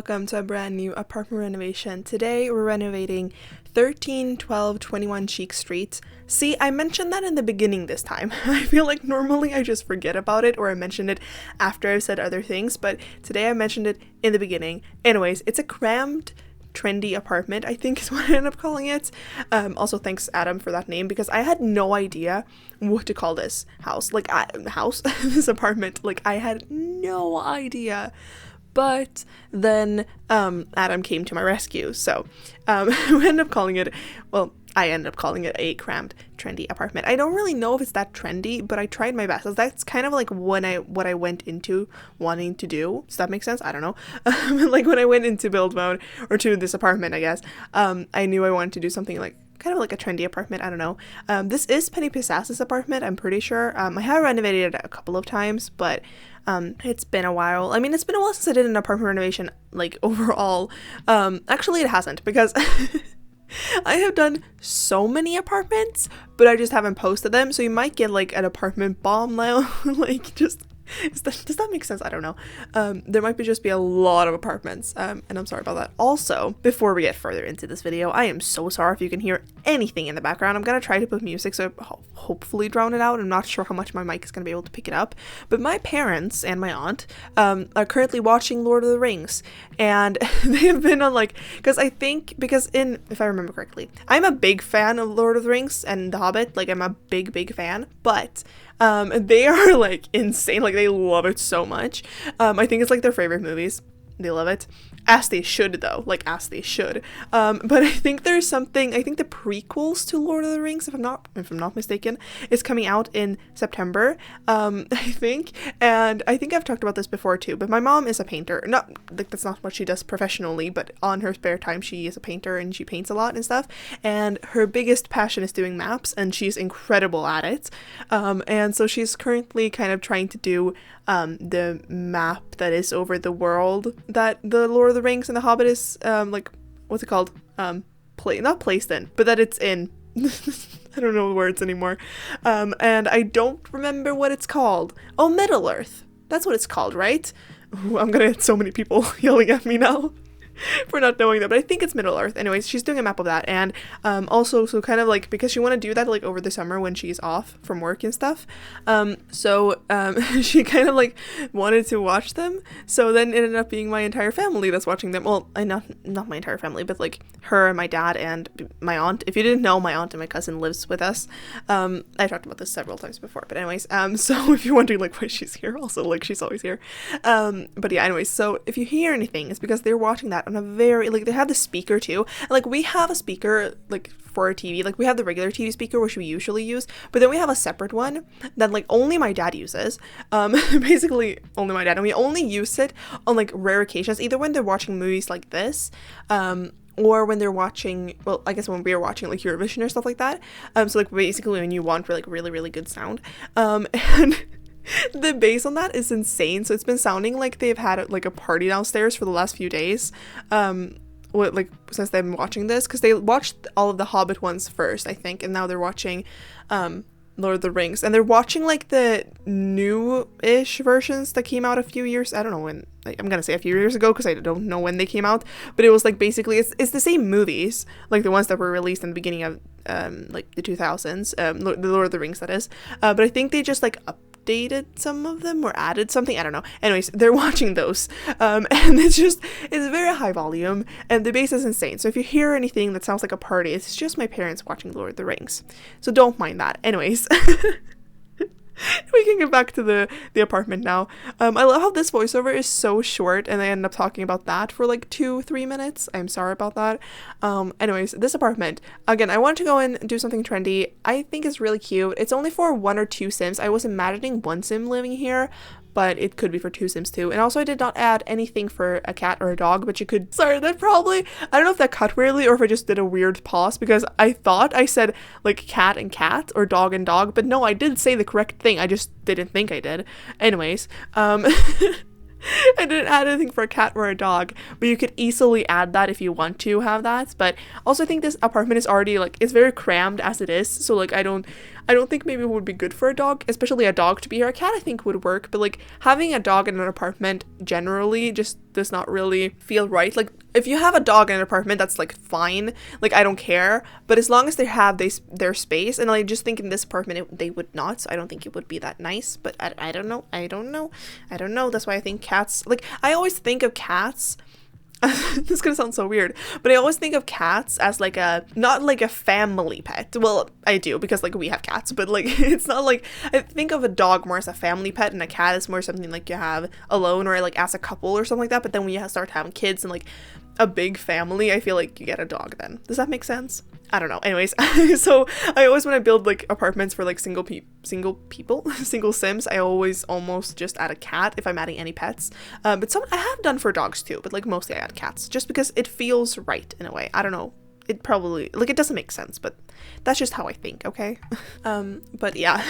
welcome to a brand new apartment renovation. Today we're renovating 131221 Chic Street. See, I mentioned that in the beginning this time. I feel like normally I just forget about it or I mention it after I've said other things, but today I mentioned it in the beginning. Anyways, it's a crammed trendy apartment, I think is what I ended up calling it. Also thanks Adam for that name, because I had no idea what to call this house. This apartment. Like, I had no idea. But then Adam came to my rescue, so we ended up calling it, I ended up calling it a crammed trendy apartment. I don't really know if it's that trendy, but I tried my best. That's kind of like what I went into wanting to do. Does that make sense? I don't know. Like when I went into build mode, or to this apartment, I guess, I knew I wanted to do something like kind of like a trendy apartment. I don't know. This is Penny Pisas's apartment, I'm pretty sure. I have renovated it a couple of times, but it's been a while. I mean, it's been a while since I did an apartment renovation, like, overall. Actually, it hasn't, because I have done so many apartments, but I just haven't posted them, so you might get, like, an apartment bomb now, like, just... does that make sense? I don't know. There might just be a lot of apartments, and I'm sorry about that. Also, before we get further into this video, I am so sorry if you can hear anything in the background. I'm gonna try to put music, so hopefully drown it out. I'm not sure how much my mic is gonna be able to pick it up, but my parents and my aunt are currently watching Lord of the Rings, and they have been on, like, if I remember correctly, I'm a big fan of Lord of the Rings and The Hobbit. Like, I'm a big fan, but they are, like, insane. Like, they love it so much. I think it's, like, their favorite movies. They love it. As they should, though. Like, as they should. But I think there's something... I think the prequels to Lord of the Rings, if I'm not mistaken, is coming out in September, I think. And I think I've talked about this before, too. But my mom is a painter. Not, like, that's not what she does professionally, but on her spare time, she is a painter and she paints a lot and stuff. And her biggest passion is doing maps, and she's incredible at it. And so she's currently kind of trying to do the map that is over the world that the Lord of the Rings and the Hobbit is, like, what's it called? Not placed in, but that it's in. I don't know the words anymore. And I don't remember what it's called. Oh, Middle Earth. That's what it's called, right? Ooh, I'm gonna get so many people yelling at me now for not knowing that, but I think it's Middle Earth. Anyways, she's doing a map of that, and also, so kind of like, because she want to do that, like, over the summer when she's off from work and stuff, she kind of, like, wanted to watch them, so then it ended up being my entire family that's watching them. Well, not my entire family, but, like, her and my dad and my aunt. If you didn't know, my aunt and my cousin lives with us. I talked about this several times before, but anyways, so if you're wondering, like, why she's here, also, like, she's always here. But yeah, anyways, so if you hear anything, it's because they're watching that on a very, like, they have the speaker too, and, like, we have a speaker, like, for our TV, like, we have the regular TV speaker, which we usually use, but then we have a separate one that, like, only my dad uses, basically only my dad, and we only use it on, like, rare occasions, either when they're watching movies like this, or when they're watching, well, I guess when we're watching, like, Renovation or stuff like that, so, like, basically when you want, like, really, really good sound, and the bass on that is insane. So it's been sounding like they've had, like, a party downstairs for the last few days, since they've been watching this, because they watched all of the Hobbit ones first, I think, and now they're watching Lord of the Rings, and they're watching, like, the new-ish versions that came out a few years, I don't know when, I'm gonna say a few years ago, because I don't know when they came out, but it was, like, basically, it's the same movies, like, the ones that were released in the beginning of, like, the 2000s, the Lord of the Rings, that is, but I think they just, like, updated some of them or added something, I don't know. Anyways, they're watching those, and it's very high volume, and the bass is insane. So if you hear anything that sounds like a party, it's just my parents watching Lord of the Rings, so don't mind that. Anyways, we can get back to the apartment now. I love how this voiceover is so short, and I end up talking about that for, like, 2-3 minutes. I'm sorry about that. Anyways, this apartment, again, I wanted to go and do something trendy. I think it's really cute. It's only for 1 or 2 Sims. I was imagining 1 Sim living here, but it could be for 2 Sims too. And also, I did not add anything for a cat or a dog, but you could, sorry, that probably, I don't know if that cut weirdly or if I just did a weird pause, because I thought I said, like, cat and cat or dog and dog, but no, I did say the correct thing, I just didn't think I did. Anyways, I didn't add anything for a cat or a dog, but you could easily add that if you want to have that. But also, I think this apartment is already, like, it's very crammed as it is, so, like, I don't I don't think maybe it would be good for a dog, especially a dog to be here. A cat I think would work, but like having a dog in an apartment generally just does not really feel right. Like if you have a dog in an apartment, that's like fine, like I don't care, but as long as they have their space, and I just think in this apartment they would not, so I don't think it would be that nice. But I don't know. That's why I think cats, like I always think of cats this is gonna sound so weird, but I always think of cats as like not like a family pet. Well, I do, because like we have cats, but like it's not like, I think of a dog more as a family pet, and a cat is more something like you have alone or like as a couple or something like that. But then when you start having kids and like a big family, I feel like you get a dog then. Does that make sense? I don't know. Anyways, so I always, when I build like apartments for like single sims, I always almost just add a cat if I'm adding any pets. But some I have done for dogs too, but like mostly I add cats just because it feels right in a way. I don't know. It probably, like, it doesn't make sense, but that's just how I think, okay? But yeah.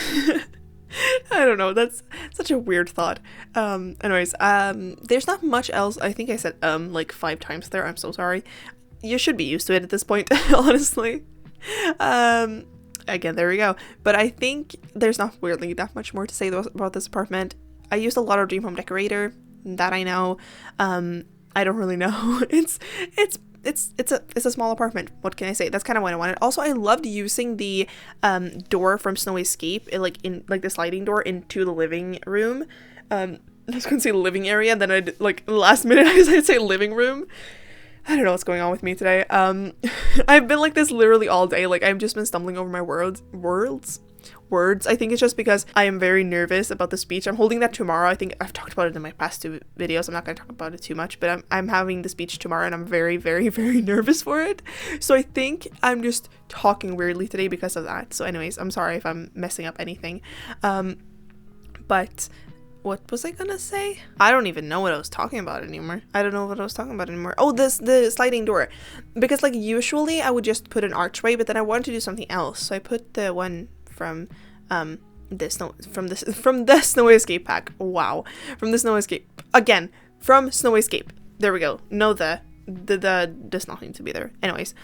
I don't know, that's such a weird thought. Anyways, there's not much else. I think I said like 5 times there. I'm so sorry. You should be used to it at this point, honestly. Again, there we go. But I think there's not really that much more to say about this apartment. I used a lot of Dream Home Decorator, that I know. I don't really know. It's a small apartment. What can I say? That's kind of what I wanted. Also, I loved using the door from Snow Escape, in the sliding door into the living room. I was gonna say living area, then I like last minute I'd say living room. I don't know what's going on with me today. I've been like this literally all day. Like I've just been stumbling over my words. I think it's just because I am very nervous about the speech. I'm holding that tomorrow. I think I've talked about it in my past 2 videos. I'm not going to talk about it too much, but I'm having the speech tomorrow, and I'm very, very, very nervous for it. So I think I'm just talking weirdly today because of that. So anyways, I'm sorry if I'm messing up anything. But what was I gonna say? I don't even know what I was talking about anymore. Oh, the sliding door. Because like usually I would just put an archway, but then I wanted to do something else. So I put the one from the Snow Escape pack. Wow. From the Snow Escape. Again, from Snow Escape. There we go. No, the does not need to be there. Anyways.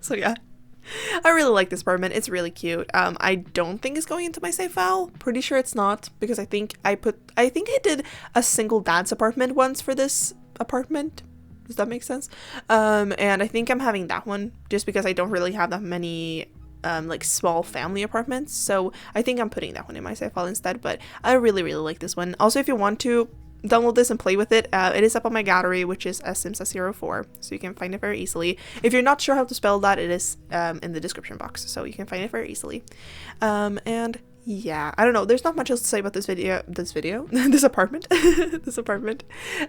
So yeah. I really like this apartment. It's really cute. I don't think it's going into my save file. Pretty sure it's not, because I think I did a single dad's apartment once for this apartment. Does that make sense? And I think I'm having that one just because I don't really have that many like small family apartments. So I think I'm putting that one in my save file instead, but I really, really like this one. Also, if you want to download this and play with it, it is up on my gallery, which is simsa04, so you can find it very easily. If you're not sure how to spell that, it is in the description box, so you can find it very easily. And yeah, I don't know, there's not much else to say about this apartment.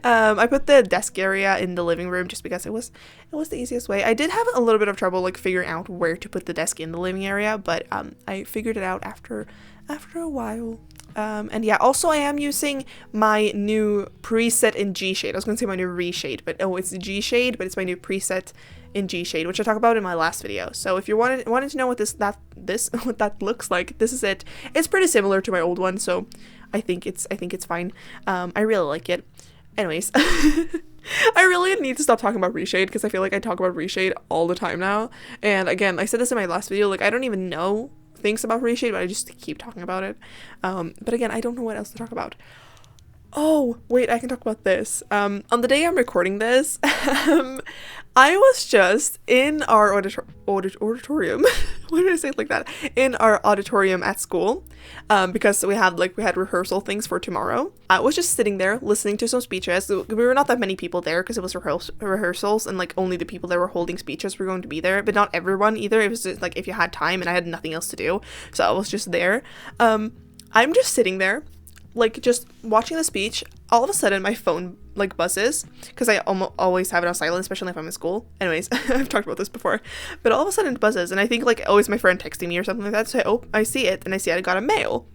I put the desk area in the living room just because it was the easiest way. I did have a little bit of trouble like figuring out where to put the desk in the living area, but I figured it out after a while. And yeah, also I am using my new preset in G shade. I was gonna say my new reshade, but oh, it's G shade, but it's my new preset in G shade, which I talked about in my last video. So if you wanted to know what what that looks like, this is it. It's pretty similar to my old one, so I think it's fine. I really like it. Anyways, I really need to stop talking about reshade because I feel like I talk about reshade all the time now. And again, I said this in my last video, like I don't even know things about reshade, but I just keep talking about it. But again, I don't know what else to talk about. Oh wait, I can talk about this. On the day I'm recording this, I was just in our auditorium. Why did I say it like that? In our auditorium at school, because we had rehearsal things for tomorrow. I was just sitting there listening to some speeches. We were not that many people there because it was rehearsals, and like only the people that were holding speeches were going to be there, but not everyone either. It was just like if you had time, and I had nothing else to do, so I was just there. I'm just sitting there, like just watching the speech. All of a sudden my phone like buzzes, because I always have it on silent, especially if I'm in school. Anyways, I've talked about this before, but all of a sudden it buzzes, and I think like, oh, it's my friend texting me or something like that. So I see it, and I see I got a mail,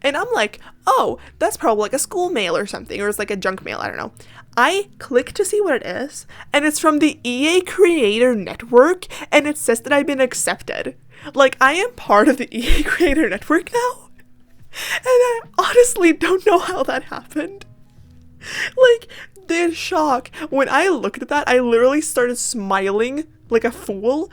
and I'm like, oh, that's probably like a school mail or something, or it's like a junk mail, I don't know. I click to see what it is, and it's from the EA Creator Network, and it says that I've been accepted. Like, I am part of the EA Creator Network now. And I honestly don't know how that happened. Like, the shock. When I looked at that, I literally started smiling like a fool.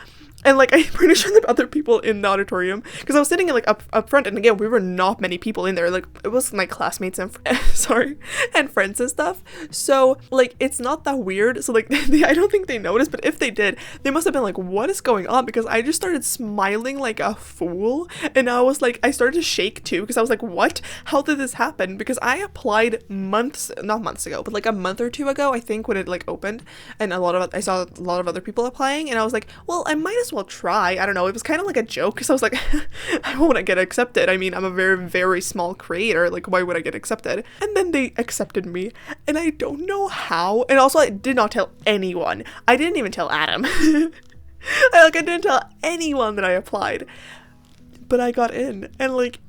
And like I'm pretty sure there were other people in the auditorium because I was sitting like up front, and again we were not many people in there. Like it was my classmates and sorry, and friends and stuff. So like it's not that weird. So like I don't think they noticed, but if they did, they must have been like, what is going on? Because I just started smiling like a fool, and I was like, I started to shake too because I was like, what? How did this happen? Because I applied not months ago, but like a month or two ago, I think, when it like opened, and I saw a lot of other people applying, and I was like, well, I might as well try. I don't know. It was kind of like a joke because I was like, I won't get accepted. I mean, I'm a very, very small creator. Like, why would I get accepted? And then they accepted me, and I don't know how. And also, I did not tell anyone. I didn't even tell Adam. I didn't tell anyone that I applied, but I got in, and like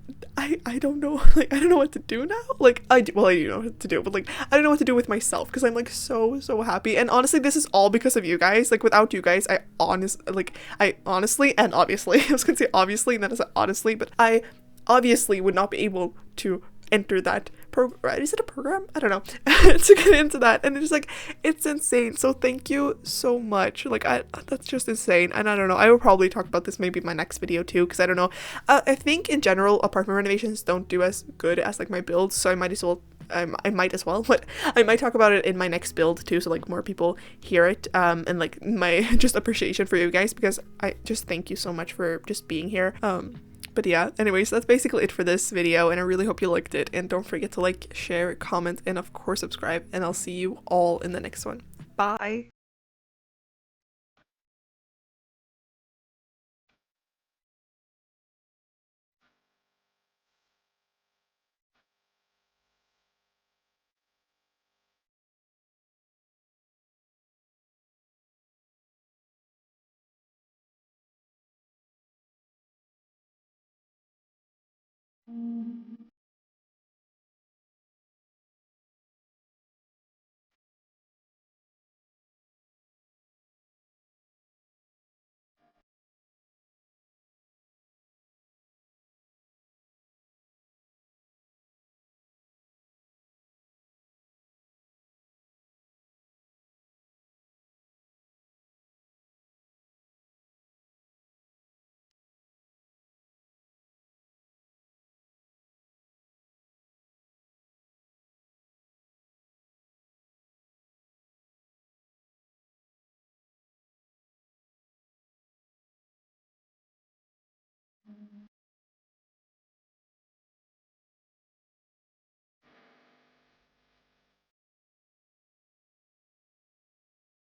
I don't know, like I don't know what to do now. Like I do know what to do, but like I don't know what to do with myself because I'm like so happy. And honestly, this is all because of you guys. Like without you guys, I honestly and obviously I was gonna say obviously and then I said honestly, but I obviously would not be able to enter that program. Is it a program? I don't know. To get into that, and it's like it's insane. So thank you so much. Like that's just insane. And I don't know, I will probably talk about this maybe in my next video too, because I don't know, I think in general apartment renovations don't do as good as like my builds, so I might as well but I might talk about it in my next build too, so like more people hear it, and like my just appreciation for you guys, because I just thank you so much for just being here. But yeah, anyways, that's basically it for this video, and I really hope you liked it, and don't forget to like, share, comment, and of course subscribe, and I'll see you all in the next one. Bye!